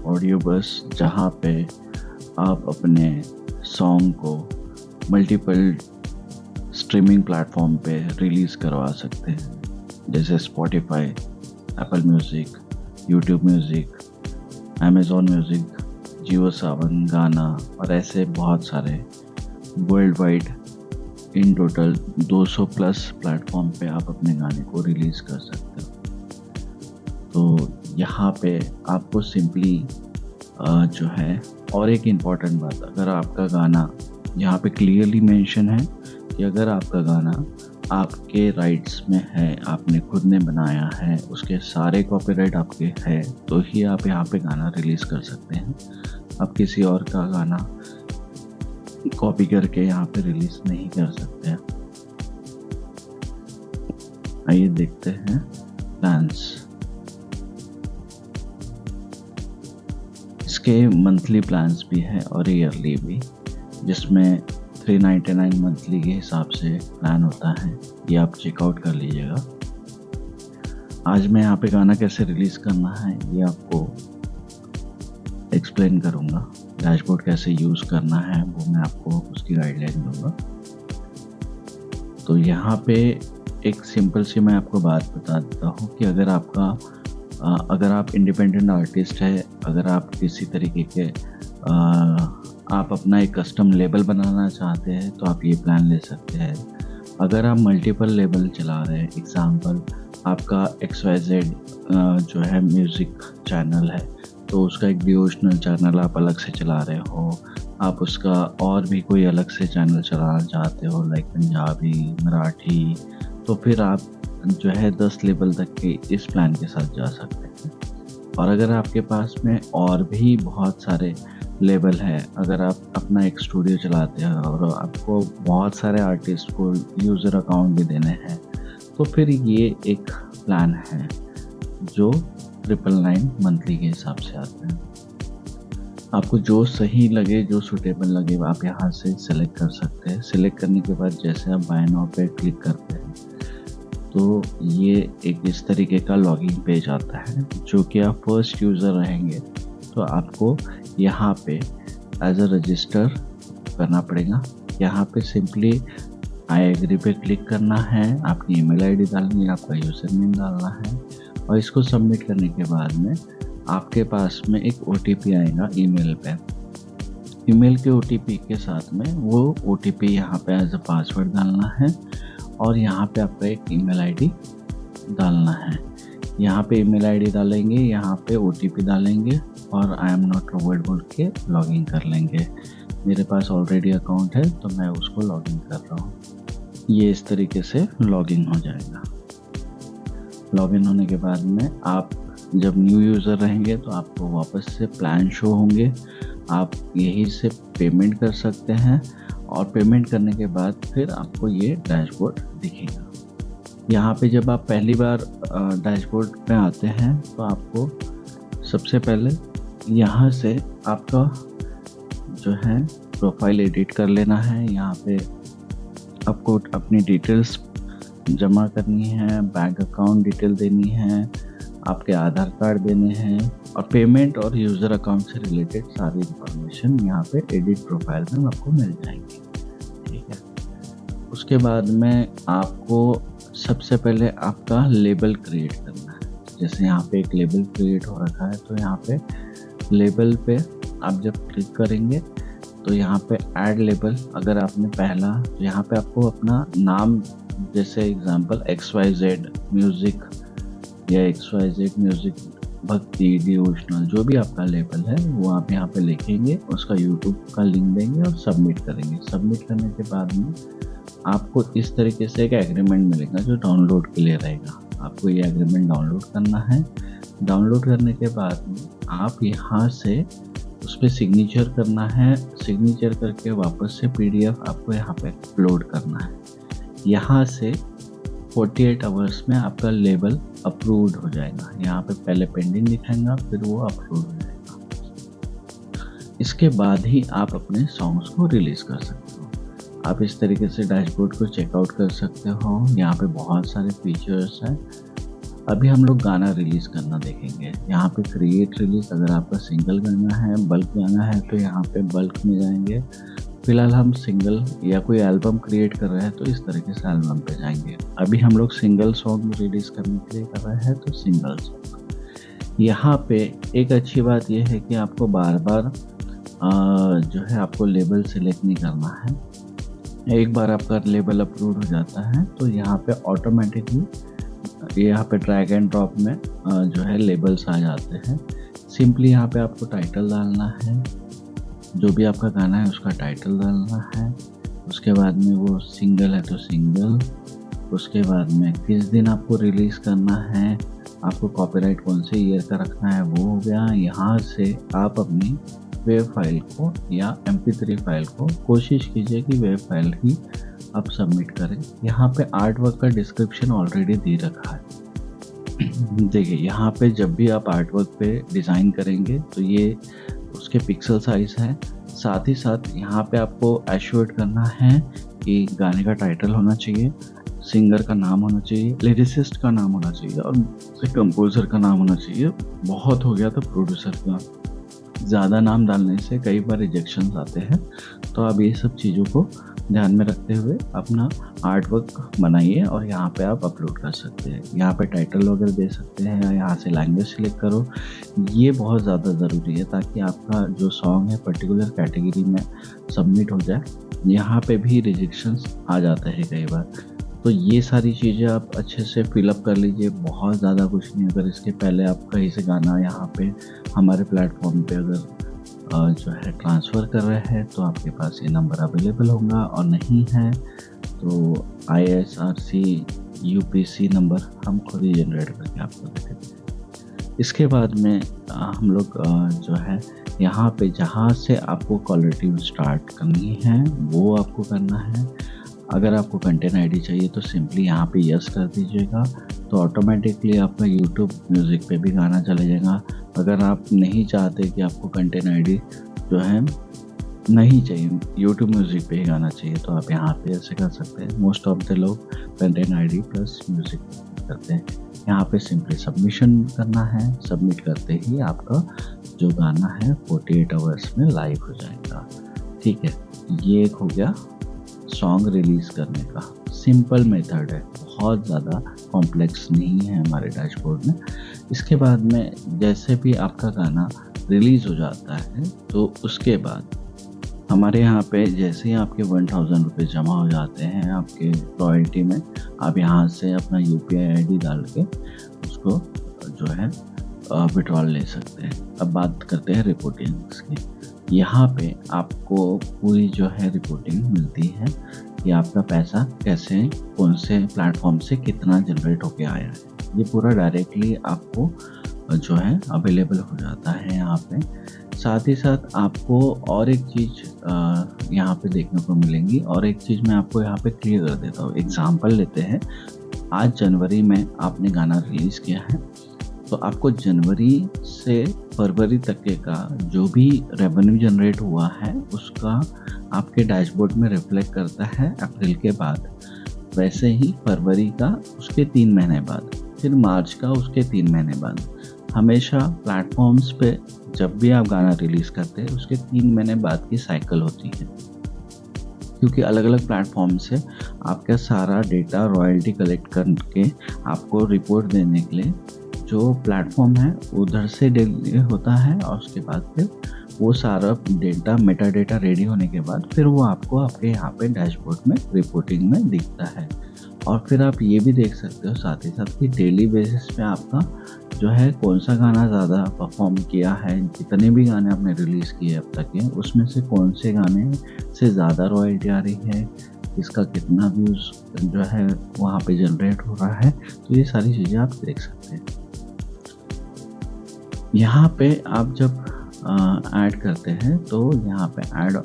Audio बस, जहाँ पे आप अपने सॉन्ग को मल्टीपल स्ट्रीमिंग प्लेटफॉर्म पे रिलीज़ करवा सकते हैं, जैसे Spotify, Apple music, YouTube music, Amazon music, Jio Saavn, Gaana और ऐसे बहुत सारे world wide in total 200 plus platform पे आप अपने गाने को रिलीज़ कर सकते हो। तो यहाँ पे आपको सिंपली जो है, और एक इम्पॉर्टेंट बात, अगर आपका गाना यहाँ पे क्लियरली मेंशन है कि अगर आपका गाना आपके राइट्स में है, आपने खुद ने बनाया है, उसके सारे कॉपीराइट आपके हैं, तो ही आप यहाँ पे गाना रिलीज़ कर सकते हैं। आप किसी और का गाना कॉपी करके यहाँ पे रिलीज़ नहीं कर सकते हैं। आइए देखते हैं प्लान्स। इसके मंथली प्लान्स भी हैं और ईयरली भी, जिसमें 399 मंथली के हिसाब से प्लान होता है। ये आप चेकआउट कर लीजिएगा। आज मैं यहाँ पे गाना कैसे रिलीज़ करना है ये आपको एक्सप्लेन करूँगा। डैशबोर्ड कैसे यूज़ करना है वो मैं आपको उसकी गाइडलाइन दूँगा। तो यहाँ पे एक सिंपल सी मैं आपको बात बता देता हूँ कि अगर आप इंडिपेंडेंट आर्टिस्ट है, अगर आप किसी तरीके के आप अपना एक कस्टम लेबल बनाना चाहते हैं तो आप ये प्लान ले सकते हैं। अगर आप मल्टीपल लेबल चला रहे हैं, एग्जांपल आपका XYZ जो है म्यूज़िक चैनल है, तो उसका एक डिवोशनल चैनल आप अलग से चला रहे हो, आप उसका और भी कोई अलग से चैनल चलाना चाहते हो लाइक पंजाबी, मराठी, तो फिर आप जो है 10 लेवल तक के इस प्लान के साथ जा सकते हैं। और अगर आपके पास में और भी बहुत सारे लेवल है, अगर आप अपना एक स्टूडियो चलाते हैं और आपको बहुत सारे आर्टिस्ट को यूज़र अकाउंट भी देने हैं, तो फिर ये एक प्लान है जो 999 मंथली के हिसाब से आता है। आपको जो सही लगे, जो सूटेबल लगे, आप यहाँ से सेलेक्ट कर सकते हैं। सेलेक्ट करने के बाद जैसे आप बाय नाउ पे क्लिक करते हैं तो ये एक इस तरीके का लॉगिन पेज आता है। जो कि आप फर्स्ट यूज़र रहेंगे तो आपको यहाँ पे एज अ रजिस्टर करना पड़ेगा। यहाँ पे सिंपली आई एग्री पे क्लिक करना है, आपकी ईमेल आईडी डालनी है, आपका यूज़र नेम डालना है और इसको सबमिट करने के बाद में आपके पास में एक OTP आएगा ईमेल पे। ईमेल के OTP के साथ में वो OTP यहाँ पे एज अ पासवर्ड डालना है और यहाँ पे आपका एक ईमेल आईडी डालना है। यहाँ पे ईमेल आईडी डालेंगे, यहाँ पे OTP डालेंगे और आई एम नॉट रोबोट बोल के लॉगिन कर लेंगे। मेरे पास ऑलरेडी अकाउंट है तो मैं उसको लॉगिन कर रहा हूँ। ये इस तरीके से लॉगिन हो जाएगा। लॉगिन होने के बाद में आप जब न्यू यूज़र रहेंगे तो आपको वापस से प्लान शो होंगे। आप यहीं से पेमेंट कर सकते हैं और पेमेंट करने के बाद फिर आपको ये डैशबोर्ड दिखेगा। यहाँ पे जब आप पहली बार डैशबोर्ड पे आते हैं तो आपको सबसे पहले यहाँ से आपका जो है प्रोफाइल एडिट कर लेना है। यहाँ पे आपको अपनी डिटेल्स जमा करनी है, बैंक अकाउंट डिटेल देनी है, आपके आधार कार्ड देने हैं और पेमेंट और यूज़र अकाउंट से रिलेटेड सारी इंफॉर्मेशन यहाँ पे एडिट प्रोफाइल में आपको मिल जाएंगी। ठीक है। उसके बाद में आपको सबसे पहले आपका लेबल क्रिएट करना है। जैसे यहाँ पे एक लेबल क्रिएट हो रखा है तो यहाँ पे लेबल पे आप जब क्लिक करेंगे तो यहाँ पे ऐड लेबल, अगर आपने पहला, तो यहाँ पे आपको अपना नाम, जैसे एग्जांपल XYZ म्यूज़िक या XYZ म्यूज़िक भक्ति, डिवोशनल, जो भी आपका लेबल है वो आप यहाँ पे लिखेंगे, उसका यूट्यूब का लिंक देंगे और सबमिट करेंगे। सबमिट करने के बाद में आपको इस तरीके से एक एग्रीमेंट मिलेगा जो डाउनलोड के लिए रहेगा। आपको ये एग्रीमेंट डाउनलोड करना है। डाउनलोड करने के बाद में आप यहाँ से उस पर सिग्नेचर करना है। सिग्नेचर करके वापस से PDF आपको यहाँ पे अपलोड करना है। यहाँ से 48 आवर्स में आपका लेबल अप्रूव्ड हो जाएगा। यहाँ पे पहले पेंडिंग दिखाएगा, फिर वो अप्रूव हो जाएगा। इसके बाद ही आप अपने सॉन्ग्स को रिलीज़ कर सकते हो। आप इस तरीके से डैशबोर्ड को चेकआउट कर सकते हो। यहाँ पे बहुत सारे फीचर्स हैं अभी हम लोग गाना रिलीज़ करना देखेंगे। यहाँ पे क्रिएट रिलीज़, अगर आपका सिंगल गाना है, बल्क गाना है तो यहाँ पे बल्क में जाएंगे। फिलहाल हम सिंगल या कोई एल्बम क्रिएट कर रहे हैं तो इस तरीके से एल्बम पे जाएंगे। अभी हम लोग सिंगल सॉन्ग रिलीज़ करने के लिए कर रहे हैं तो सिंगल सॉन्ग। यहाँ पे एक अच्छी बात यह है कि आपको बार बार जो है आपको लेबल सेलेक्ट नहीं करना है। एक बार आपका लेबल अप्रूव हो जाता है तो यहाँ पे ऑटोमेटिकली यहाँ पे ड्रैग एंड ड्रॉप में जो है लेबल्स आ जाते हैं। सिंपली यहाँ पे आपको टाइटल डालना है, जो भी आपका गाना है उसका टाइटल डालना है। उसके बाद में वो सिंगल है तो सिंगल, उसके बाद में किस दिन आपको रिलीज़ करना है, आपको कॉपीराइट कौन से ईयर का रखना है वो हो गया। यहाँ से आप अपनी वेब फाइल को या MP3 फाइल को कोशिश कीजिए कि वेब फाइल ही आप सबमिट करें। यहाँ पे आर्ट वर्क का डिस्क्रिप्शन ऑलरेडी दे रखा है। देखिए यहाँ पे जब भी आप आर्ट वर्क पे डिज़ाइन करेंगे तो ये उसके पिक्सल साइज़ है। साथ ही साथ यहाँ पे आपको एश्योर करना है कि गाने का टाइटल होना चाहिए, सिंगर का नाम होना चाहिए, लिरिसिस्ट का नाम होना चाहिए और कंपोज़र का नाम होना चाहिए। बहुत हो गया तो प्रोड्यूसर का। ज़्यादा नाम डालने से कई बार रिजेक्शंस आते हैं, तो आप ये सब चीज़ों को ध्यान में रखते हुए अपना आर्ट वर्क बनाइए और यहाँ पे आप अपलोड कर सकते हैं। यहाँ पे टाइटल वगैरह दे सकते हैं, यहाँ से लैंग्वेज सिलेक्ट करो। ये बहुत ज़्यादा ज़रूरी है ताकि आपका जो सॉन्ग है पर्टिकुलर कैटेगरी में सबमिट हो जाए। यहाँ पे भी रिजेक्शंस आ जाते हैं कई बार, तो ये सारी चीज़ें आप अच्छे से फिलअप कर लीजिए। बहुत ज़्यादा कुछ नहीं, अगर इसके पहले आप कहीं से गाना यहाँ पे हमारे प्लेटफॉर्म पे अगर जो है ट्रांसफ़र कर रहे हैं तो आपके पास ये नंबर अवेलेबल होगा, और नहीं है तो ISRC UPC नंबर हम खुद ही जनरेट करके आपको दे देंगे। इसके बाद में हम लोग जो है यहाँ पे जहाँ से आपको कॉलर ट्यून स्टार्ट करनी है वो आपको करना है। अगर आपको कंटेंट आईडी चाहिए तो सिंपली यहाँ पे यस कर दीजिएगा, तो ऑटोमेटिकली आपका यूट्यूब म्यूज़िक पे भी गाना चले जाएगा। अगर आप नहीं चाहते कि आपको कंटेंट आईडी जो है नहीं चाहिए, यूट्यूब म्यूज़िक पे ही गाना चाहिए, तो आप यहाँ पे ऐसे कर सकते हैं। मोस्ट ऑफ द लोग कंटेंट आईडी प्लस म्यूज़िक करते हैं। यहाँ पे सिंपली सबमिशन करना है। सबमिट करते ही आपका जो गाना है 48 आवर्स में लाइव हो जाएगा। ठीक है, ये एक हो गया सॉन्ग रिलीज़ करने का सिंपल मेथड है, बहुत ज़्यादा कॉम्प्लेक्स नहीं है हमारे डैशबोर्ड में। इसके बाद में जैसे भी आपका गाना रिलीज़ हो जाता है तो उसके बाद हमारे यहाँ पे जैसे ही आपके 1000 रुपये जमा हो जाते हैं आपके रॉयल्टी में, आप यहाँ से अपना UPI ID डाल के उसको जो है विड्रॉल ले सकते हैं। अब बात करते हैं रिपोर्टिंग्स की। यहाँ पे आपको पूरी जो है रिपोर्टिंग मिलती है कि आपका पैसा कैसे कौन से प्लेटफॉर्म से कितना जनरेट होके आया है। ये पूरा डायरेक्टली आपको जो है अवेलेबल हो जाता है यहाँ पे। साथ ही साथ आपको और एक चीज़ यहाँ पे देखने को मिलेंगी, और एक चीज़ मैं आपको यहाँ पे क्लियर कर देता हूँ। एग्जांपल लेते हैं, आज जनवरी में आपने गाना रिलीज़ किया है तो आपको जनवरी से फरवरी तक के का जो भी रेवेन्यू जनरेट हुआ है उसका आपके डैशबोर्ड में रिफ्लेक्ट करता है अप्रैल के बाद। वैसे ही फरवरी का उसके 3 महीने बाद, फिर मार्च का उसके 3 महीने बाद। हमेशा प्लेटफॉर्म्स पे जब भी आप गाना रिलीज़ करते हैं उसके 3 महीने बाद की साइकिल होती है, क्योंकि अलग अलग प्लेटफॉर्म से आपका सारा डेटा रॉयल्टी कलेक्ट करके आपको रिपोर्ट देने के लिए जो प्लेटफॉर्म है उधर से डेली होता है, और उसके बाद फिर वो सारा डेटा मेटा डेटा रेडी होने के बाद फिर वो आपको आपके यहाँ पे डैशबोर्ड में रिपोर्टिंग में दिखता है। और फिर आप ये भी देख सकते हो साथ ही साथ कि डेली बेसिस पे आपका जो है कौन सा गाना ज़्यादा परफॉर्म किया है, जितने भी गाने आपने रिलीज़ किए अब तक के उसमें से कौन से गाने से ज़्यादा रॉयल्टी आ रही है, इसका कितना व्यूज़ जो है वहाँ पे जनरेट हो रहा है। तो ये सारी चीज़ें आप देख सकते हैं। यहाँ पे आप जब ऐड करते हैं तो यहाँ पे ऐड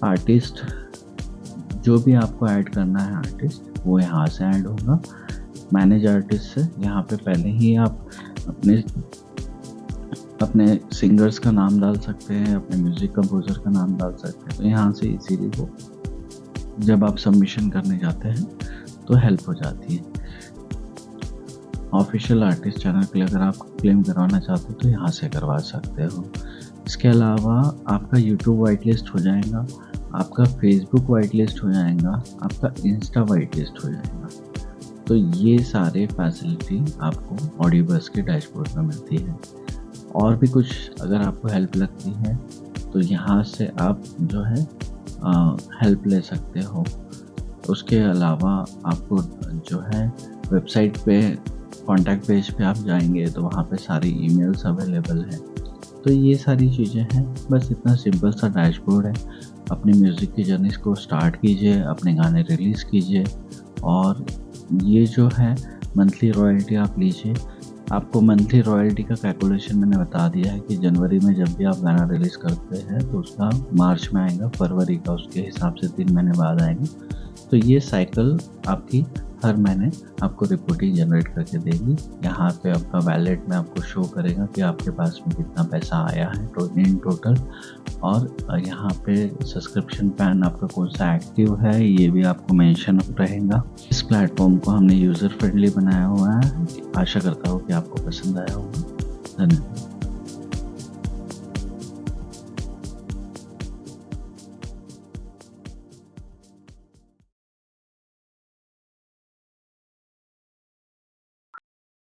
आर्टिस्ट, जो भी आपको ऐड करना है आर्टिस्ट वो यहाँ से ऐड होगा। मैनेज आर्टिस्ट से यहाँ पे पहले ही आप अपने सिंगर्स का नाम डाल सकते हैं, अपने म्यूज़िक कंपोज़र का नाम डाल सकते हैं। तो यहाँ से इजीली वो जब आप सबमिशन करने जाते हैं तो हेल्प हो जाती है। ऑफिशियल आर्टिस्ट चैनल के लिए अगर आप क्लेम करवाना चाहते हो तो यहाँ से करवा सकते हो। इसके अलावा आपका यूट्यूब वाइट लिस्ट हो जाएगा, आपका फेसबुक वाइट लिस्ट हो जाएगा, आपका इंस्टा वाइट लिस्ट हो जाएगा। तो ये सारे फैसिलिटी आपको ऑडियोबज़ के डैशबोर्ड में मिलती है। और भी कुछ अगर आपको हेल्प लगती है तो यहाँ से आप जो है हेल्प ले सकते हो। उसके अलावा आपको जो है वेबसाइट पे कॉन्टैक्ट पेज पे आप जाएंगे तो वहाँ पे सारी ईमेल्स अवेलेबल हैं। तो ये सारी चीज़ें हैं, बस इतना सिंपल सा डैशबोर्ड है। अपनी म्यूज़िक की जर्नी को स्टार्ट कीजिए, अपने गाने रिलीज़ कीजिए और ये जो है मंथली रॉयल्टी आप लीजिए। आपको मंथली रॉयल्टी का कैलकुलेशन मैंने बता दिया है कि जनवरी में जब भी आप गाना रिलीज़ करते हैं तो उसका मार्च में आएगा, फरवरी का उसके हिसाब से 3 महीने बाद आएगा। तो ये साइकिल आपकी हर महीने आपको रिपोर्टिंग जनरेट करके देगी। यहाँ पे आपका वैलेट में आपको शो करेगा कि आपके पास में कितना पैसा आया है इन टोटल। और यहाँ पे सब्सक्रिप्शन प्लान आपका कौन सा एक्टिव है ये भी आपको मेंशन रहेगा। इस प्लेटफॉर्म को हमने यूज़र फ्रेंडली बनाया हुआ है। आशा करता हूँ कि आपको पसंद आया होगा। धन्यवाद।